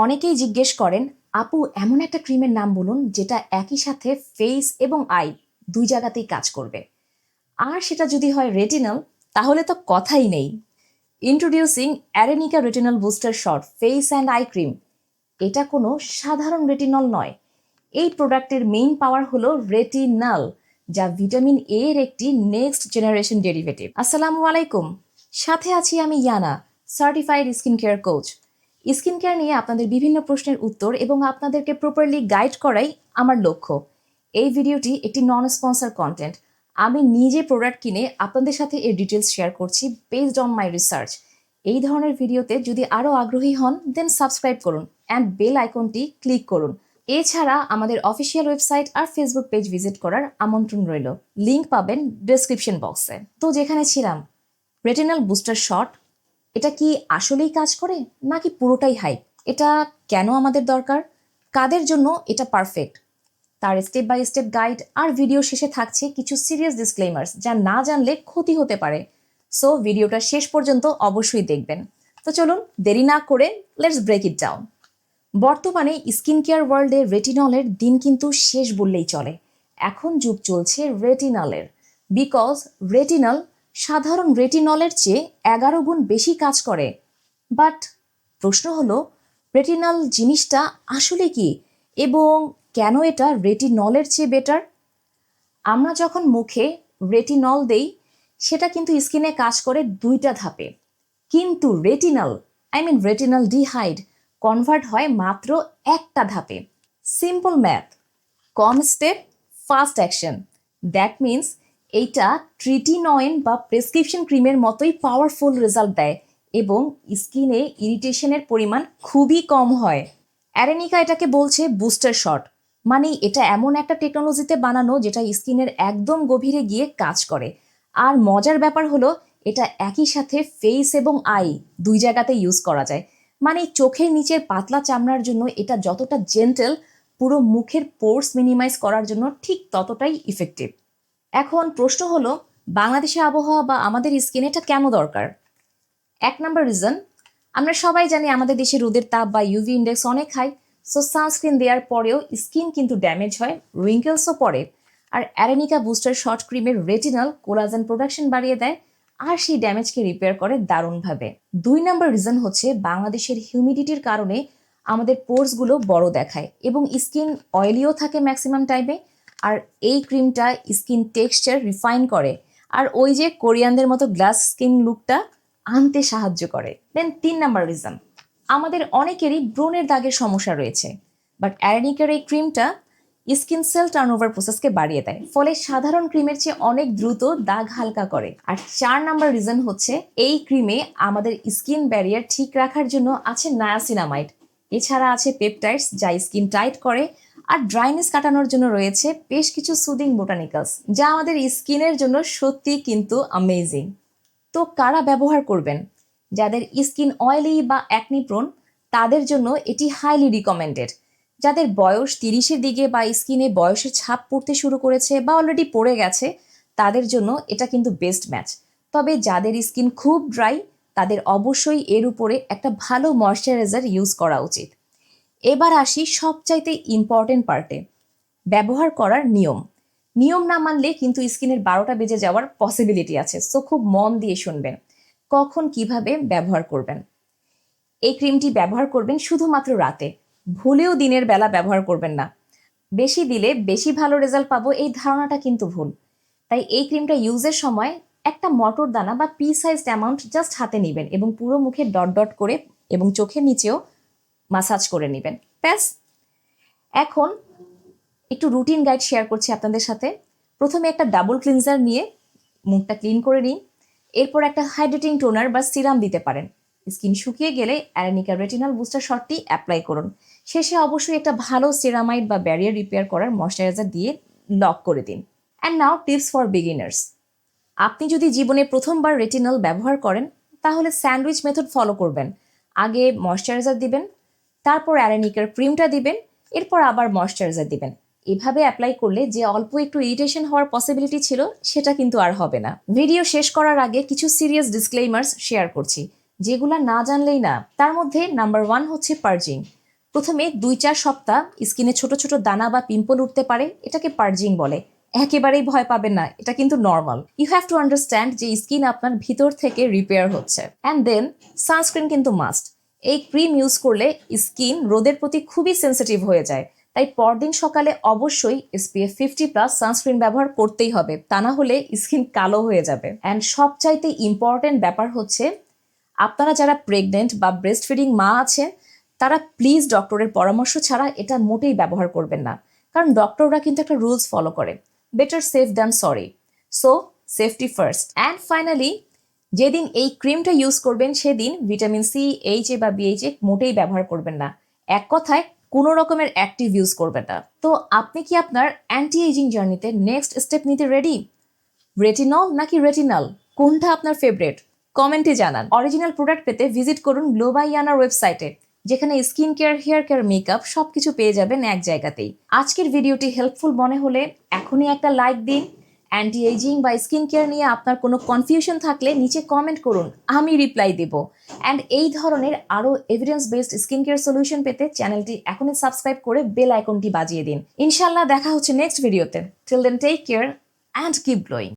অনেকেই জিজ্ঞেস করেন, আপু এমন একটা ক্রিমের নাম বলুন যেটা একই সাথে ফেস এবং আই দুই জায়গাতেই কাজ করবে। আর সেটা যদি হয় রেটিনাল, তাহলে তো কথাই নেই। Introducing Arenica retinal booster shot face and eye cream. এটা কোনো সাধারণ রেটিনল নয়। এই প্রোডাক্টের মেইন পাওয়ার হলো রেটিনাল, যা ভিটামিন এ এর একটি নেক্সট জেনারেশন ডেরিভেটিভ। আসসালামু আলাইকুম, সাথে আছি আমি Iyana, certified skin care coach. Skin care নিয়ে আপনাদের বিভিন্ন প্রশ্নের উত্তর এবং আপনাদেরকে প্রপারলি গাইড করাই আমার লক্ষ্য। এই ভিডিওটি একটি নন স্পন্সর কন্টেন্ট। আমি নিজে প্রোডাক্ট কিনে আপনাদের সাথে এর ডিটেলস শেয়ার করছি বেসড অন মাই রিসার্চ। এই ধরনের ভিডিওতে যদি আরও আগ্রহী হন দেন সাবস্ক্রাইব করুন অ্যান্ড বেল আইকনটি ক্লিক করুন। এছাড়া আমাদের অফিসিয়াল ওয়েবসাইট আর ফেসবুক পেজ ভিজিট করার আমন্ত্রণ রইল। লিংক পাবেন ডেসক্রিপশন বক্সে। তো যেখানে ছিলাম, রেটিনাল বুস্টার শট, এটা কি আসলেই কাজ করে নাকি পুরোটাই হাইপ? এটা কেন আমাদের দরকার? কাদের জন্য এটা পারফেক্ট? তার স্টেপ বাই স্টেপ গাইড আর ভিডিও শেষে থাকছে কিছু সিরিয়াস ডিসক্লেমার্স যা না জানলে ক্ষতি হতে পারে। সো ভিডিওটা শেষ পর্যন্ত অবশ্যই দেখবেন। তো চলুন দেরি না করে লেটস ব্রেক ইট ডাউন। বর্তমানে স্কিন কেয়ার ওয়ার্ল্ডে রেটিনলের দিন কিন্তু শেষ বললেই চলে। এখন যুগ চলছে রেটিনলের, বিকজ রেটিনল সাধারণ রেটিনলের চেয়ে 11 গুণ বেশি কাজ করে। বাট প্রশ্ন হলো, রেটিনল জিনিসটা আসলে কি এবং কেন এটা রেটিনলের চেয়ে বেটার? আমরা যখন মুখে রেটিনল দেই, সেটা কিন্তু স্কিনে কাজ করে দুইটা ধাপে, কিন্তু রেটিনাল ডিহাইড কনভার্ট হয় মাত্র একটা ধাপে। Simple math, com step fast action. That means এইটা ট্রিটিনয়েন বা প্রেসক্রিপশন ক্রিমের মতোই পাওয়ারফুল রেজাল্ট দেয় এবং স্কিনে ইরিটেশনের পরিমাণ খুবই কম হয়। অ্যারেনিকা এটাকে বলছে বুস্টার শট, মানে এটা এমন একটা টেকনোলজিতে বানানো যেটা স্কিনের একদম গভীরে গিয়ে কাজ করে। আর মজার ব্যাপার হলো, এটা একই সাথে ফেস এবং আই দুই জায়গাতে ইউজ করা যায়। মানে চোখের নিচের পাতলা চামড়ার জন্য এটা যতটা জেন্টেল, পুরো মুখের পোর্স মিনিমাইজ করার জন্য ঠিক ততটাই ইফেক্টিভ। এখন প্রশ্ন হলো, বাংলাদেশের আবহাওয়া বা আমাদের স্কিনে এটা কেন দরকার? এক নাম্বার রিজন, আমরা সবাই জানি আমাদের দেশে রোদের তাপ বা ইউভি ইন্ডেক্স অনেক হাই। সো সানস্ক্রিন দেওয়ার পরেও স্কিন কিন্তু ড্যামেজ হয়, রিঙ্কেলসও পড়ে। আর অ্যারেনিকা বুস্টার শর্ট ক্রিমের রেটিনাল কোলাজেন প্রোডাকশন বাড়িয়ে দেয় আর সেই ড্যামেজকে রিপেয়ার করে দারুণভাবে। দুই নাম্বার রিজন হচ্ছে, বাংলাদেশের হিউমিডিটির কারণে আমাদের পোর্সগুলো বড় দেখায় এবং স্কিন অয়েলিও থাকে ম্যাক্সিমাম টাইমে। আর এই ক্রিমটা স্কিন টেক্সচার রিফাইন করে আর ওই যে কোরিয়ানদের মতো গ্লাস স্কিন লুকটা আনতে সাহায্য করে। দেন তিন নাম্বার রিজন, আমাদের অনেকেরই ব্রণের দাগের সমস্যা রয়েছে, বাট অ্যারেনিকার এই ক্রিমটা স্কিন সেল টার্নওভার প্রসেসকে বাড়িয়ে দেয়, ফলে সাধারণ ক্রিমের চেয়ে অনেক দ্রুত দাগ হালকা করে। আর চার নাম্বার রিজন হচ্ছে, এই ক্রিমে আমাদের স্কিন ব্যারিয়ার ঠিক রাখার জন্য আছে নায়াসিনামাইড। এছাড়া আছে পেপটাইডস যা স্কিন টাইট করে, আর ড্রাইনেস কাটানোর জন্য রয়েছে বেশ কিছু সুদিং বোটানিক্যালস যা আমাদের স্কিনের জন্য সত্যি কিন্তু অ্যামেজিং। তো কারা ব্যবহার করবেন? যাদের স্কিন অয়েলি বা অ্যাকনি প্রোন, তাদের জন্য এটি হাইলি রিকমেন্ডেড। যাদের বয়স 30-এর দিকে বা স্কিনে বয়সের ছাপ পড়তে শুরু করেছে বা অলরেডি পড়ে গেছে, তাদের জন্য এটা কিন্তু বেস্ট ম্যাচ। তবে যাদের স্কিন খুব ড্রাই, তাদের অবশ্যই এর উপরে একটা ভালো ময়শ্চারাইজার ইউজ করা উচিত। এবার আসি সবচাইতে ইম্পর্টেন্ট পার্টে, ব্যবহার করার নিয়ম। নিয়ম না মানলে কিন্তু স্কিনের 12টা বেজে যাওয়ার পসিবিলিটি আছে, সো খুব মন দিয়ে শুনবেন। কখন কিভাবে ব্যবহার করবেন? এই ক্রিমটি ব্যবহার করবেন শুধুমাত্র রাতে, ভুলেও দিনের বেলা ব্যবহার করবেন না। বেশি দিলে বেশি ভালো রেজাল্ট পাবো এই ধারণাটা কিন্তু ভুল। তাই এই ক্রিমটা ইউজের সময় একটা মটর দানা বা পি সাইজড অ্যামাউন্ট জাস্ট হাতে নেবেন এবং পুরো মুখে ডট ডট করে এবং চোখের নিচেও মাসাজ করে নেবেন, ব্যাস। এখন একটু রুটিন গাইড শেয়ার করছি আপনাদের সাথে। প্রথমে একটা ডাবল ক্লিনজার নিয়ে মুখটা ক্লিন করে নিন। এরপর একটা হাইড্রেটিং টোনার বা সিরাম দিতে পারেন। স্কিন শুকিয়ে গেলে অ্যারেনিকা রেটিনাল বুস্টার শটটি অ্যাপ্লাই করুন। শেষে অবশ্যই একটা ভালো সেরামাইড বা ব্যারিয়ার রিপেয়ার করার ময়শ্চারাইজার দিয়ে লক করে দিন। And now tips for beginners. আপনি যদি জীবনে প্রথমবার রেটিনাল ব্যবহার করেন, তাহলে স্যান্ডউইচ মেথড ফলো করবেন। আগে ময়শ্চারাইজার দিবেন, তারপর অ্যারেনিকার ক্রিমটা দিবেন, এরপর আবার ময়শ্চারাইজার দিবেন। এভাবে অ্যাপ্লাই করলে যে অল্প একটু ইরিটেশন হওয়ার পসিবিলিটি ছিল, সেটা কিন্তু আর হবে না। ভিডিও শেষ করার আগে কিছু সিরিয়াস ডিসক্লেইমার্স শেয়ার করছি, যেগুলা না জানলেই না। তার মধ্যে নাম্বার 1 হচ্ছে পার্জিং। প্রথমে 2-4 সপ্তাহ স্কিনে ছোট ছোট দানা বা পিম্পল উঠতে পারে, এটাকে পার্জিং বলে। একেবারেই ভয় পাবেন না, এটা কিন্তু normal. You have to understand যে স্কিন আপনার ভিতর থেকে রিপেয়ার হচ্ছে। অ্যান্ড দেন সানস্ক্রিন কিন্তু মাস্ট। এই ক্রিম ইউজ করলে স্কিন রোদের প্রতি খুবই সেন্সিটিভ হয়ে যায়, তাই পরদিন সকালে অবশ্যই SPF 50+ সানস্ক্রিন ব্যবহার করতেই হবে, তা না হলে স্কিন কালো হয়ে যাবে। অ্যান্ড সবচাইতে ইম্পর্টেন্ট ব্যাপার হচ্ছে, আপনারা যারা প্রেগনেন্ট বা ব্রেস্ট ফিডিং মা আছেন তারা প্লিজ ডক্টরের পরামর্শ ছাড়া এটা মোটেই ব্যবহার করবেন না, কারণ ডক্টররা কিন্তু একটা রুলস ফলো করে। Better safe than sorry. So safety first. And finally, যেদিন এই ক্রিমটা ইউজ করবেন সেদিন ভিটামিন সি, HA বা BHA মোটেই ব্যবহার করবেন না। এক কথায় কোনো রকমের অ্যাক্টিভ ইউজ করবেন না। তো আপনি কি আপনার অ্যান্টি এজিং জার্নিতে নেক্সট স্টেপ নিতে রেডি? রেটিনল নাকি রেটিনাল, কোনটা আপনার ফেভারিট? কমেন্টে জানান। অরিজিনাল প্রোডাক্ট পেতে ভিজিট করুন গ্লোবাইয়ানার ওয়েবসাইটে, যেখানে skin care, hair care, makeup সবকিছু পেয়ে যাবেন এক জায়গাতেই। আজকের ভিডিওটি হেল্পফুল মনে হলে এখনই একটা লাইক দিন। অ্যান্টি এজিং বা স্কিন কেয়ার নিয়ে আপনার কোনো কনফিউশন থাকলে নিচে কমেন্ট করুন, আমি রিপ্লাই দেব। অ্যান্ড এই ধরনের আরও evidence based skin care solution পেতে চ্যানেলটি এখনই সাবস্ক্রাইব করে বেল আইকনটি বাজিয়ে দিন। ইনশাল্লাহ দেখা হচ্ছে নেক্সট ভিডিওতে। Till then take care and keep glowing.